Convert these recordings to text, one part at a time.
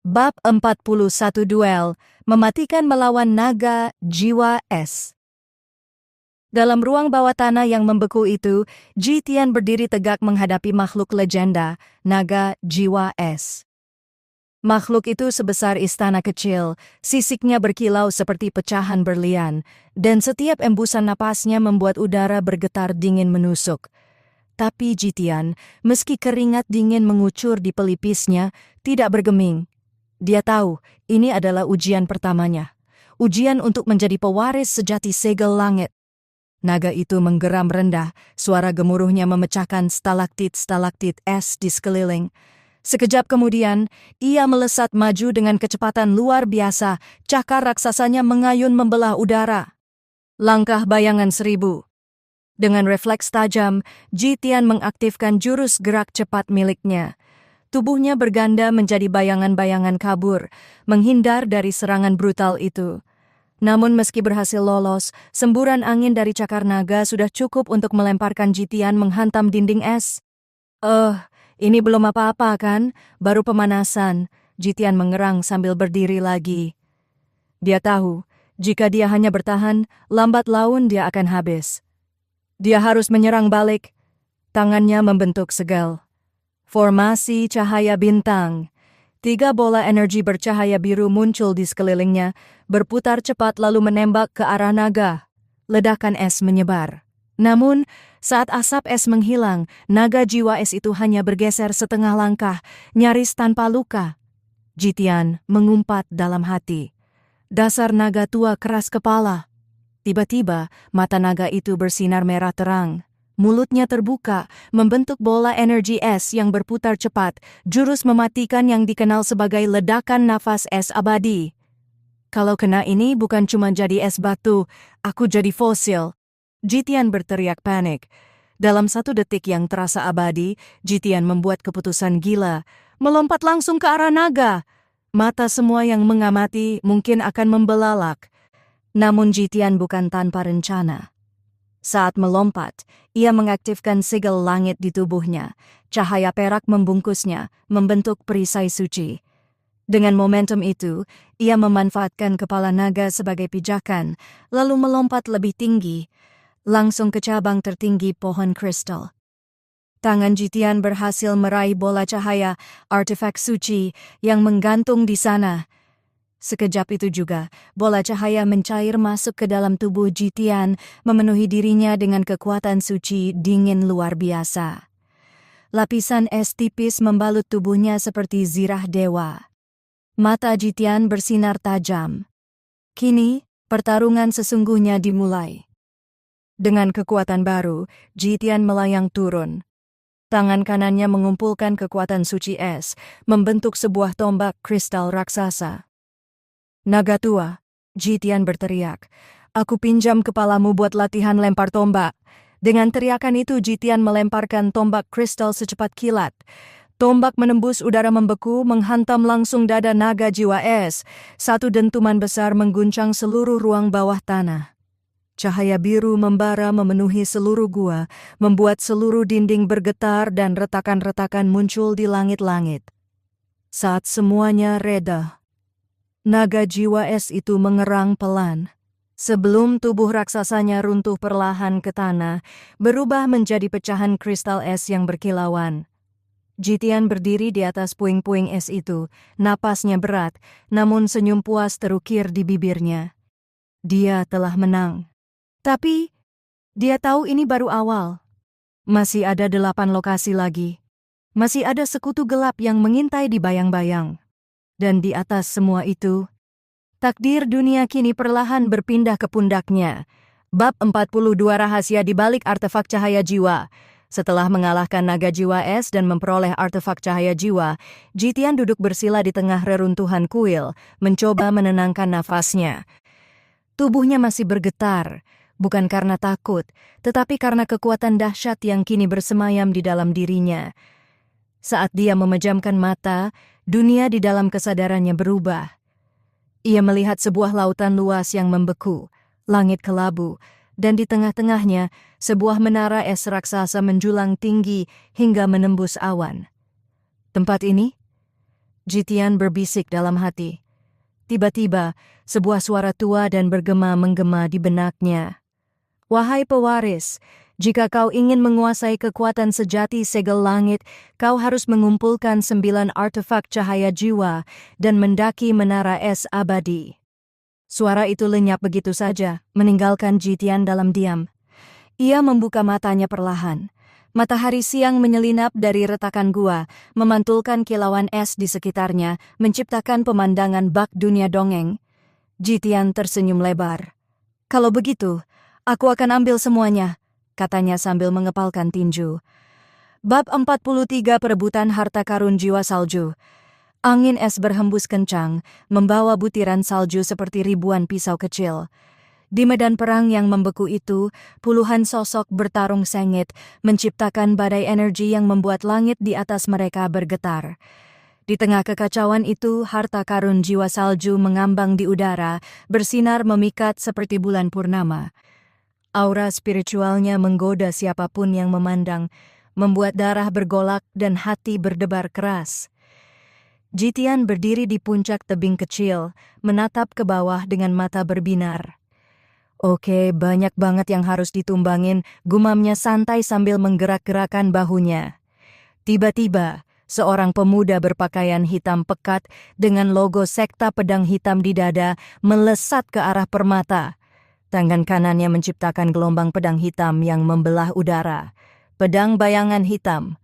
Bab 41 Duel, mematikan melawan naga jiwa es. Dalam ruang bawah tanah yang membeku itu, Ji Tian berdiri tegak menghadapi makhluk legenda, naga jiwa es. Makhluk itu sebesar istana kecil, sisiknya berkilau seperti pecahan berlian, dan setiap embusan napasnya membuat udara bergetar dingin menusuk. Tapi Ji Tian, meski keringat dingin mengucur di pelipisnya, tidak bergeming. Dia tahu, ini adalah ujian pertamanya. Ujian untuk menjadi pewaris sejati segel langit. Naga itu menggeram rendah, suara gemuruhnya memecahkan stalaktit-stalaktit es di sekeliling. Sekejap kemudian, ia melesat maju dengan kecepatan luar biasa, cakar raksasanya mengayun membelah udara. Langkah bayangan 1000. Dengan refleks tajam, Ji Tian mengaktifkan jurus gerak cepat miliknya. Tubuhnya berganda menjadi bayangan-bayangan kabur, menghindar dari serangan brutal itu. Namun meski berhasil lolos, semburan angin dari cakar naga sudah cukup untuk melemparkan Ji Tian menghantam dinding es. Ini belum apa-apa kan? Baru pemanasan. Ji Tian mengerang sambil berdiri lagi. Dia tahu, jika dia hanya bertahan, lambat laun dia akan habis. Dia harus menyerang balik. Tangannya membentuk segel. Formasi cahaya bintang. 3 bola energi bercahaya biru muncul di sekelilingnya, berputar cepat lalu menembak ke arah naga. Ledakan es menyebar. Namun, saat asap es menghilang, naga jiwa es itu hanya bergeser setengah langkah, nyaris tanpa luka. Ji Tian mengumpat dalam hati. Dasar naga tua keras kepala. Tiba-tiba, mata naga itu bersinar merah terang. Mulutnya terbuka, membentuk bola energi es yang berputar cepat, jurus mematikan yang dikenal sebagai ledakan nafas es abadi. Kalau kena ini bukan cuma jadi es batu, aku jadi fosil. Ji Tian berteriak panik. Dalam 1 detik yang terasa abadi, Ji Tian membuat keputusan gila, melompat langsung ke arah naga. Mata semua yang mengamati mungkin akan membelalak. Namun Ji Tian bukan tanpa rencana. Saat melompat, ia mengaktifkan segel langit di tubuhnya. Cahaya perak membungkusnya, membentuk perisai suci. Dengan momentum itu, ia memanfaatkan kepala naga sebagai pijakan, lalu melompat lebih tinggi, langsung ke cabang tertinggi pohon kristal. Tangan Ji Tian berhasil meraih bola cahaya, artefak suci, yang menggantung di sana. Sekejap itu juga, bola cahaya mencair masuk ke dalam tubuh Ji Tian, memenuhi dirinya dengan kekuatan suci dingin luar biasa. Lapisan es tipis membalut tubuhnya seperti zirah dewa. Mata Ji Tian bersinar tajam. Kini, pertarungan sesungguhnya dimulai. Dengan kekuatan baru, Ji Tian melayang turun. Tangan kanannya mengumpulkan kekuatan suci es, membentuk sebuah tombak kristal raksasa. Naga tua, Ji Tian berteriak. Aku pinjam kepalamu buat latihan lempar tombak. Dengan teriakan itu Ji Tian melemparkan tombak kristal secepat kilat. Tombak menembus udara membeku menghantam langsung dada naga jiwa es. 1 dentuman besar mengguncang seluruh ruang bawah tanah. Cahaya biru membara memenuhi seluruh gua, membuat seluruh dinding bergetar dan retakan-retakan muncul di langit-langit. Saat semuanya reda, naga jiwa es itu mengerang pelan. Sebelum tubuh raksasanya runtuh perlahan ke tanah, berubah menjadi pecahan kristal es yang berkilauan. Ji Tian berdiri di atas puing-puing es itu, napasnya berat, namun senyum puas terukir di bibirnya. Dia telah menang. Tapi, dia tahu ini baru awal. Masih ada 8 lokasi lagi. Masih ada sekutu gelap yang mengintai di bayang-bayang. Dan di atas semua itu, takdir dunia kini perlahan berpindah ke pundaknya. Bab 42 Rahasia di balik artefak cahaya jiwa. Setelah mengalahkan naga jiwa es dan memperoleh artefak cahaya jiwa, Ji Tian duduk bersila di tengah reruntuhan kuil, mencoba menenangkan nafasnya. Tubuhnya masih bergetar, bukan karena takut, tetapi karena kekuatan dahsyat yang kini bersemayam di dalam dirinya. Saat dia memejamkan mata, dunia di dalam kesadarannya berubah. Ia melihat sebuah lautan luas yang membeku, langit kelabu, dan di tengah-tengahnya sebuah menara es raksasa menjulang tinggi hingga menembus awan. Tempat ini? Jitian berbisik dalam hati. Tiba-tiba, sebuah suara tua dan bergema-menggema di benaknya. Wahai pewaris, jika kau ingin menguasai kekuatan sejati segel langit, kau harus mengumpulkan 9 artefak cahaya jiwa dan mendaki menara es abadi. Suara itu lenyap begitu saja, meninggalkan Jitian dalam diam. Ia membuka matanya perlahan. Matahari siang menyelinap dari retakan gua, memantulkan kilauan es di sekitarnya, menciptakan pemandangan bak dunia dongeng. Jitian tersenyum lebar. Kalau begitu, aku akan ambil semuanya, katanya sambil mengepalkan tinju. Bab 43 Perebutan Harta Karun Jiwa Salju. Angin es berhembus kencang, membawa butiran salju seperti ribuan pisau kecil. Di medan perang yang membeku itu, puluhan sosok bertarung sengit, menciptakan badai energi yang membuat langit di atas mereka bergetar. Di tengah kekacauan itu, harta karun jiwa salju mengambang di udara, bersinar memikat seperti bulan purnama. Aura spiritualnya menggoda siapapun yang memandang, membuat darah bergolak dan hati berdebar keras. Jitian berdiri di puncak tebing kecil, menatap ke bawah dengan mata berbinar. Oke, banyak banget yang harus ditumbangin, gumamnya santai sambil menggerak-gerakan bahunya. Tiba-tiba, seorang pemuda berpakaian hitam pekat dengan logo sekta pedang hitam di dada melesat ke arah permata. Tangan kanannya menciptakan gelombang pedang hitam yang membelah udara. Pedang bayangan hitam.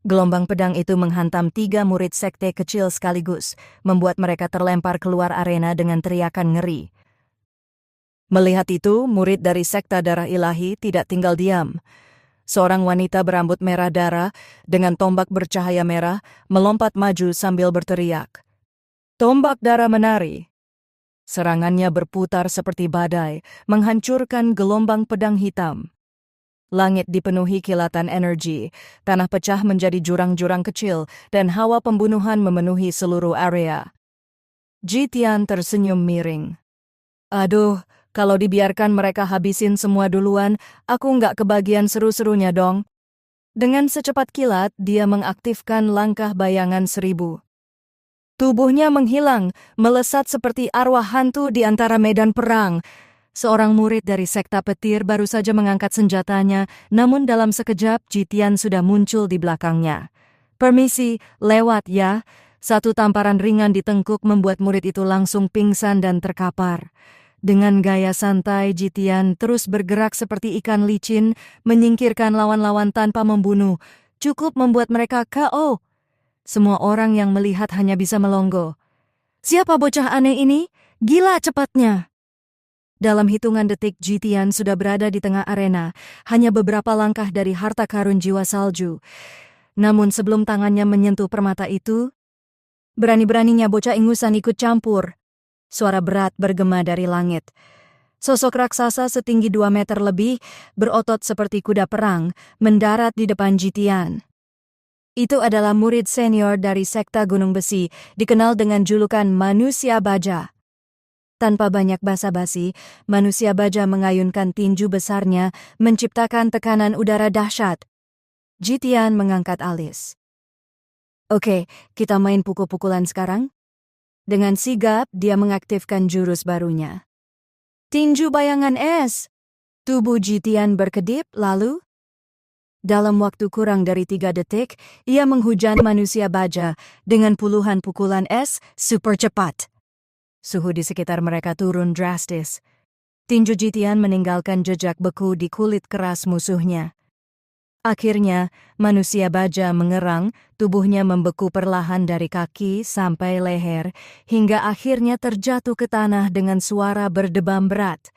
Gelombang pedang itu menghantam 3 murid sekte kecil sekaligus, membuat mereka terlempar keluar arena dengan teriakan ngeri. Melihat itu, murid dari sekta darah ilahi tidak tinggal diam. Seorang wanita berambut merah darah dengan tombak bercahaya merah melompat maju sambil berteriak. Tombak darah menari. Serangannya berputar seperti badai, menghancurkan gelombang pedang hitam. Langit dipenuhi kilatan energi, tanah pecah menjadi jurang-jurang kecil, dan hawa pembunuhan memenuhi seluruh area. Jitian tersenyum miring. Aduh, kalau dibiarkan mereka habisin semua duluan, aku nggak kebagian seru-serunya dong. Dengan secepat kilat, dia mengaktifkan langkah bayangan 1000. Tubuhnya menghilang, melesat seperti arwah hantu di antara medan perang. Seorang murid dari sekta petir baru saja mengangkat senjatanya, namun dalam sekejap Jitian sudah muncul di belakangnya. Permisi, lewat ya. Satu tamparan ringan di tengkuk membuat murid itu langsung pingsan dan terkapar. Dengan gaya santai, Jitian terus bergerak seperti ikan licin, menyingkirkan lawan-lawan tanpa membunuh. Cukup membuat mereka KO. Semua orang yang melihat hanya bisa melongo. Siapa bocah aneh ini? Gila cepatnya. Dalam hitungan detik Jitian sudah berada di tengah arena, hanya beberapa langkah dari harta karun jiwa salju. Namun sebelum tangannya menyentuh permata itu, berani-beraninya bocah ingusan ikut campur. Suara berat bergema dari langit. Sosok raksasa setinggi 2 meter lebih, berotot seperti kuda perang, mendarat di depan Jitian. Itu adalah murid senior dari sekta Gunung Besi, dikenal dengan julukan Manusia Baja. Tanpa banyak basa-basi, Manusia Baja mengayunkan tinju besarnya, menciptakan tekanan udara dahsyat. Jitian mengangkat alis. Oke, kita main pukul-pukulan sekarang? Dengan sigap, dia mengaktifkan jurus barunya. Tinju bayangan es! Tubuh Jitian berkedip, lalu dalam waktu kurang dari 3 detik, ia menghujani Manusia Baja dengan puluhan pukulan es super cepat. Suhu di sekitar mereka turun drastis. Tinju Jitian meninggalkan jejak beku di kulit keras musuhnya. Akhirnya, Manusia Baja mengerang, tubuhnya membeku perlahan dari kaki sampai leher, hingga akhirnya terjatuh ke tanah dengan suara berdebam berat.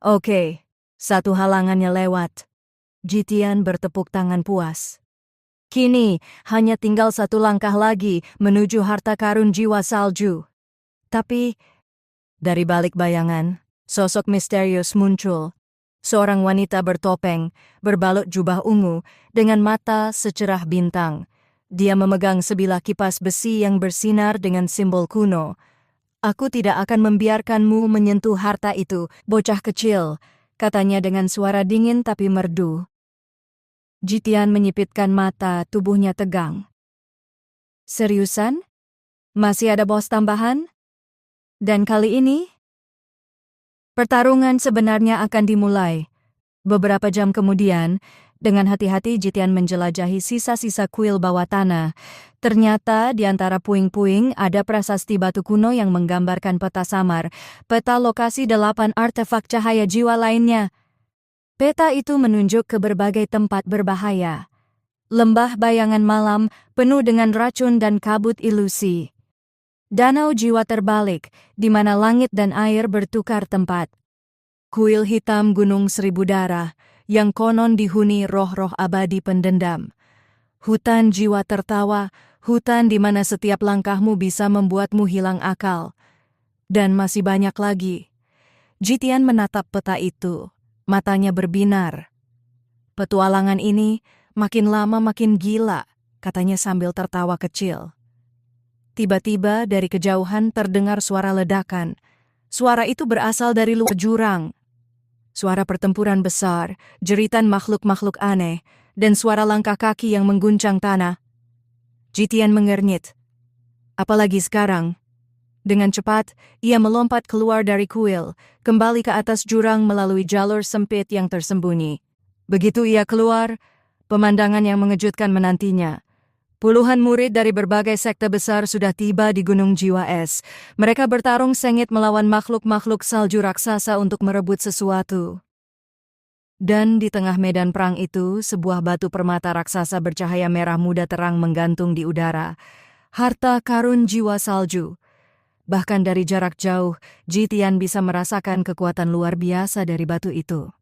Oke, satu halangannya lewat. Jitian bertepuk tangan puas. Kini, hanya tinggal 1 langkah lagi menuju harta karun jiwa salju. Tapi, dari balik bayangan, sosok misterius muncul. Seorang wanita bertopeng, berbalut jubah ungu, dengan mata secerah bintang. Dia memegang sebilah kipas besi yang bersinar dengan simbol kuno. Aku tidak akan membiarkanmu menyentuh harta itu, bocah kecil, katanya dengan suara dingin tapi merdu. Jitian menyipitkan mata, tubuhnya tegang. Seriusan? Masih ada bos tambahan? Dan kali ini, pertarungan sebenarnya akan dimulai. Beberapa jam kemudian, dengan hati-hati Jitian menjelajahi sisa-sisa kuil bawah tanah. Ternyata di antara puing-puing ada prasasti batu kuno yang menggambarkan peta samar, peta lokasi 8 artefak cahaya jiwa lainnya. Peta itu menunjuk ke berbagai tempat berbahaya. Lembah bayangan malam penuh dengan racun dan kabut ilusi. Danau jiwa terbalik, di mana langit dan air bertukar tempat. Kuil hitam Gunung Seribu Darah, yang konon dihuni roh-roh abadi pendendam. Hutan jiwa tertawa, hutan di mana setiap langkahmu bisa membuatmu hilang akal. Dan masih banyak lagi. Jitian menatap peta itu, matanya berbinar. Petualangan ini makin lama makin gila, katanya sambil tertawa kecil. Tiba-tiba dari kejauhan terdengar suara ledakan. Suara itu berasal dari luar jurang. Suara pertempuran besar, jeritan makhluk-makhluk aneh, dan suara langkah kaki yang mengguncang tanah. Jitian mengernyit. Apalagi sekarang. Dengan cepat, ia melompat keluar dari kuil, kembali ke atas jurang melalui jalur sempit yang tersembunyi. Begitu ia keluar, pemandangan yang mengejutkan menantinya. Puluhan murid dari berbagai sekte besar sudah tiba di Gunung Jiwa Es. Mereka bertarung sengit melawan makhluk-makhluk salju raksasa untuk merebut sesuatu. Dan di tengah medan perang itu, sebuah batu permata raksasa bercahaya merah muda terang menggantung di udara. Harta karun jiwa salju. Bahkan dari jarak jauh, Jitian bisa merasakan kekuatan luar biasa dari batu itu.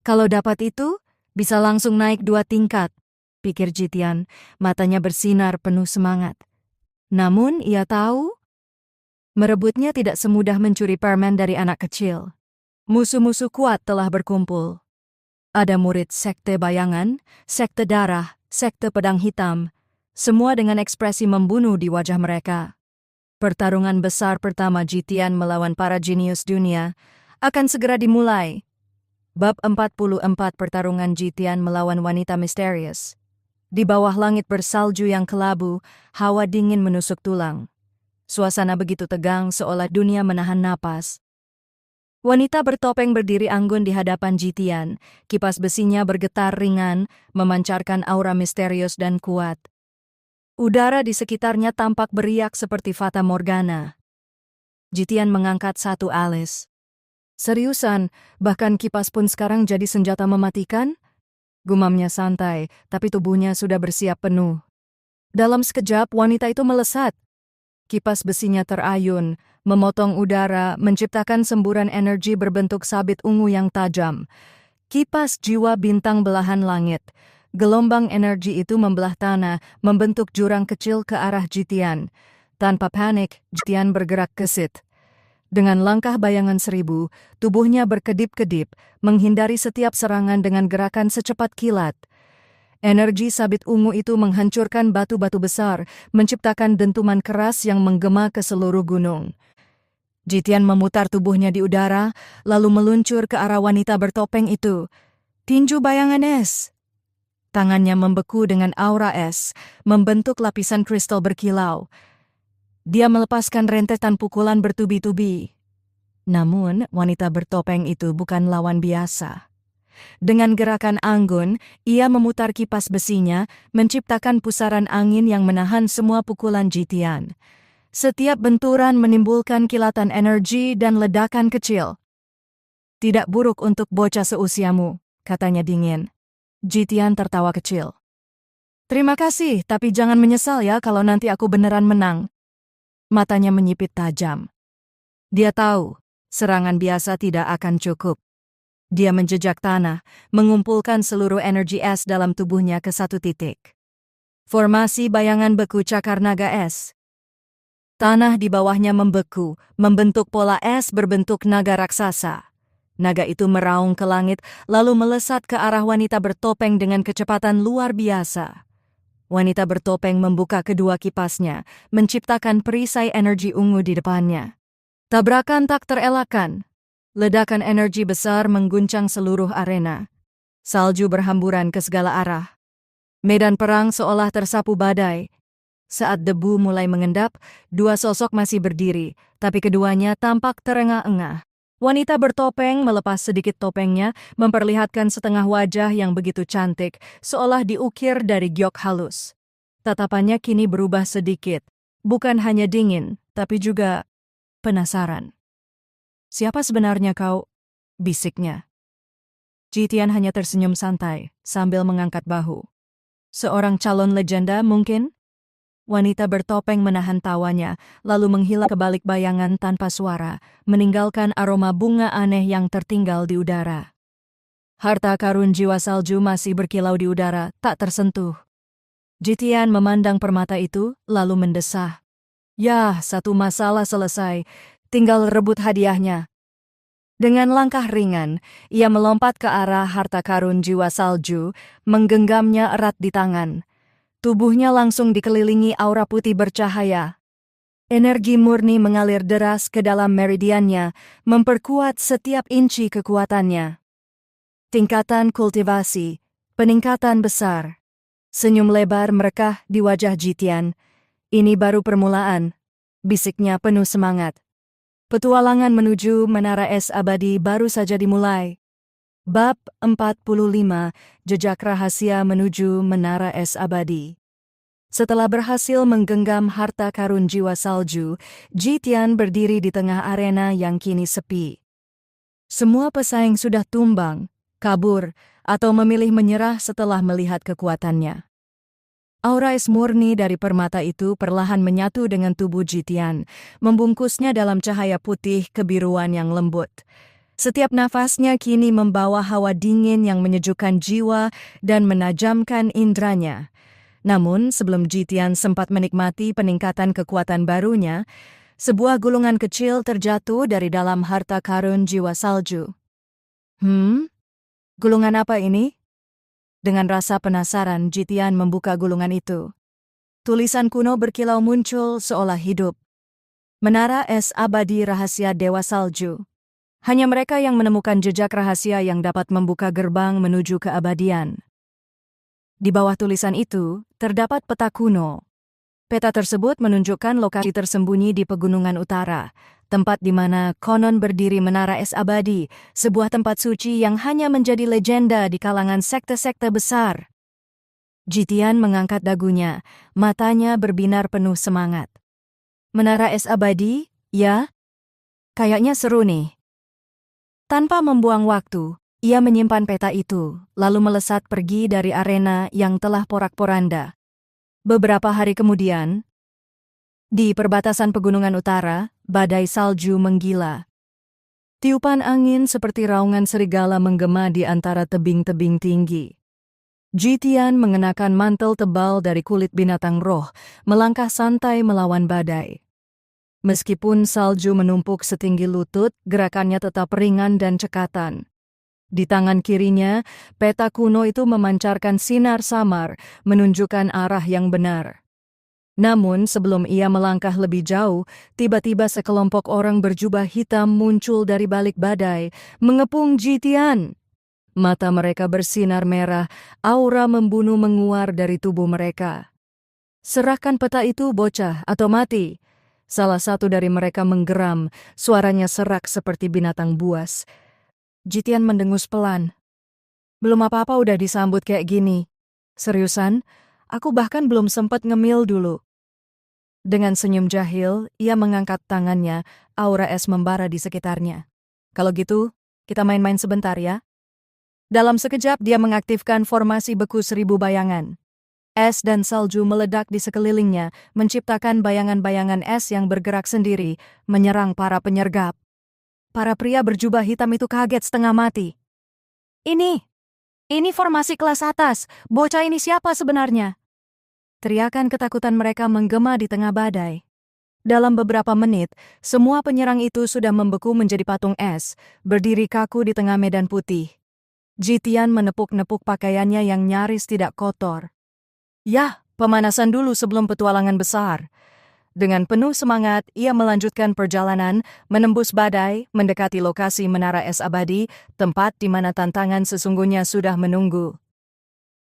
Kalau dapat itu, bisa langsung naik 2 tingkat. Pikir Jitian, matanya bersinar penuh semangat. Namun ia tahu, merebutnya tidak semudah mencuri permen dari anak kecil. Musuh-musuh kuat telah berkumpul. Ada murid sekte bayangan, sekte darah, sekte pedang hitam, semua dengan ekspresi membunuh di wajah mereka. Pertarungan besar pertama Jitian melawan para jenius dunia akan segera dimulai. Bab 44 Pertarungan Jitian melawan wanita misterius. Di bawah langit bersalju yang kelabu, hawa dingin menusuk tulang. Suasana begitu tegang seolah dunia menahan napas. Wanita bertopeng berdiri anggun di hadapan Jitian. Kipas besinya bergetar ringan, memancarkan aura misterius dan kuat. Udara di sekitarnya tampak beriak seperti Fata Morgana. Jitian mengangkat satu alis. Seriusan, bahkan kipas pun sekarang jadi senjata mematikan? Gumamnya santai, tapi tubuhnya sudah bersiap penuh. Dalam sekejap, wanita itu melesat. Kipas besinya terayun, memotong udara, menciptakan semburan energi berbentuk sabit ungu yang tajam. Kipas jiwa bintang belahan langit. Gelombang energi itu membelah tanah, membentuk jurang kecil ke arah Jitian. Tanpa panik, Jitian bergerak gesit. Dengan langkah bayangan 1000, tubuhnya berkedip-kedip, menghindari setiap serangan dengan gerakan secepat kilat. Energi sabit ungu itu menghancurkan batu-batu besar, menciptakan dentuman keras yang menggema ke seluruh gunung. Jitian memutar tubuhnya di udara, lalu meluncur ke arah wanita bertopeng itu. Tinju bayangan es. Tangannya membeku dengan aura es, membentuk lapisan kristal berkilau. Dia melepaskan rentetan pukulan bertubi-tubi. Namun, wanita bertopeng itu bukan lawan biasa. Dengan gerakan anggun, ia memutar kipas besinya, menciptakan pusaran angin yang menahan semua pukulan Jitian. Setiap benturan menimbulkan kilatan energi dan ledakan kecil. Tidak buruk untuk bocah seusiamu, katanya dingin. Jitian tertawa kecil. Terima kasih, tapi jangan menyesal ya kalau nanti aku beneran menang. Matanya menyipit tajam. Dia tahu, serangan biasa tidak akan cukup. Dia menjejak tanah, mengumpulkan seluruh energi es dalam tubuhnya ke satu titik. Formasi bayangan beku cakar naga es. Tanah di bawahnya membeku, membentuk pola es berbentuk naga raksasa. Naga itu meraung ke langit, lalu melesat ke arah wanita bertopeng dengan kecepatan luar biasa. Wanita bertopeng membuka kedua kipasnya, menciptakan perisai energi ungu di depannya. Tabrakan tak terelakkan. Ledakan energi besar mengguncang seluruh arena. Salju berhamburan ke segala arah. Medan perang seolah tersapu badai. Saat debu mulai mengendap, dua sosok masih berdiri, tapi keduanya tampak terengah-engah. Wanita bertopeng melepas sedikit topengnya, memperlihatkan setengah wajah yang begitu cantik, seolah diukir dari giok halus. Tatapannya kini berubah sedikit, bukan hanya dingin, tapi juga penasaran. "Siapa sebenarnya kau?" bisiknya. Jitian hanya tersenyum santai, sambil mengangkat bahu. "Seorang calon legenda mungkin?" Wanita bertopeng menahan tawanya, lalu menghilang ke balik bayangan tanpa suara, meninggalkan aroma bunga aneh yang tertinggal di udara. Harta karun jiwa salju masih berkilau di udara, tak tersentuh. Jitian memandang permata itu, lalu mendesah. "Yah, satu masalah selesai, tinggal rebut hadiahnya." Dengan langkah ringan, ia melompat ke arah harta karun jiwa salju, menggenggamnya erat di tangan. Tubuhnya langsung dikelilingi aura putih bercahaya. Energi murni mengalir deras ke dalam meridiannya, memperkuat setiap inci kekuatannya. Tingkatan kultivasi, peningkatan besar. Senyum lebar merekah di wajah Jitian. "Ini baru permulaan," bisiknya penuh semangat. Petualangan menuju Menara Es Abadi baru saja dimulai. Bab 45, Jejak Rahasia Menuju Menara Es Abadi. Setelah berhasil menggenggam harta karun jiwa salju, Jitian berdiri di tengah arena yang kini sepi. Semua pesaing sudah tumbang, kabur, atau memilih menyerah setelah melihat kekuatannya. Aura es murni dari permata itu perlahan menyatu dengan tubuh Jitian, membungkusnya dalam cahaya putih kebiruan yang lembut. Setiap nafasnya kini membawa hawa dingin yang menyejukkan jiwa dan menajamkan indranya. Namun, sebelum Jitian sempat menikmati peningkatan kekuatan barunya, sebuah gulungan kecil terjatuh dari dalam harta karun jiwa salju. Gulungan apa ini?" Dengan rasa penasaran, Jitian membuka gulungan itu. Tulisan kuno berkilau muncul seolah hidup. "Menara Es Abadi Rahasia Dewa Salju." Hanya mereka yang menemukan jejak rahasia yang dapat membuka gerbang menuju keabadian. Di bawah tulisan itu, terdapat peta kuno. Peta tersebut menunjukkan lokasi tersembunyi di pegunungan utara, tempat di mana konon berdiri Menara Es Abadi, sebuah tempat suci yang hanya menjadi legenda di kalangan sekte-sekte besar. Jitian mengangkat dagunya, matanya berbinar penuh semangat. "Menara Es Abadi, ya? Kayaknya seru nih." Tanpa membuang waktu, ia menyimpan peta itu, lalu melesat pergi dari arena yang telah porak-poranda. Beberapa hari kemudian, di perbatasan pegunungan utara, badai salju menggila. Tiupan angin seperti raungan serigala menggema di antara tebing-tebing tinggi. Jitian mengenakan mantel tebal dari kulit binatang roh, melangkah santai melawan badai. Meskipun salju menumpuk setinggi lutut, gerakannya tetap ringan dan cekatan. Di tangan kirinya, peta kuno itu memancarkan sinar samar, menunjukkan arah yang benar. Namun sebelum ia melangkah lebih jauh, tiba-tiba sekelompok orang berjubah hitam muncul dari balik badai, mengepung Jitian. Mata mereka bersinar merah, aura membunuh menguar dari tubuh mereka. "Serahkan peta itu, bocah, atau mati." Salah satu dari mereka menggeram, suaranya serak seperti binatang buas. Jitian mendengus pelan. "Belum apa-apa udah disambut kayak gini. Seriusan? Aku bahkan belum sempat ngemil dulu." Dengan senyum jahil, ia mengangkat tangannya, aura es membara di sekitarnya. "Kalau gitu, kita main-main sebentar ya." Dalam sekejap dia mengaktifkan formasi beku 1000 bayangan. Es dan salju meledak di sekelilingnya, menciptakan bayangan-bayangan es yang bergerak sendiri, menyerang para penyergap. Para pria berjubah hitam itu kaget setengah mati. Ini formasi kelas atas, bocah ini siapa sebenarnya?" Teriakan ketakutan mereka menggema di tengah badai. Dalam beberapa menit, semua penyerang itu sudah membeku menjadi patung es, berdiri kaku di tengah medan putih. Jitian menepuk-nepuk pakaiannya yang nyaris tidak kotor. "Yah, pemanasan dulu sebelum petualangan besar." Dengan penuh semangat, ia melanjutkan perjalanan, menembus badai, mendekati lokasi Menara Es Abadi, tempat di mana tantangan sesungguhnya sudah menunggu.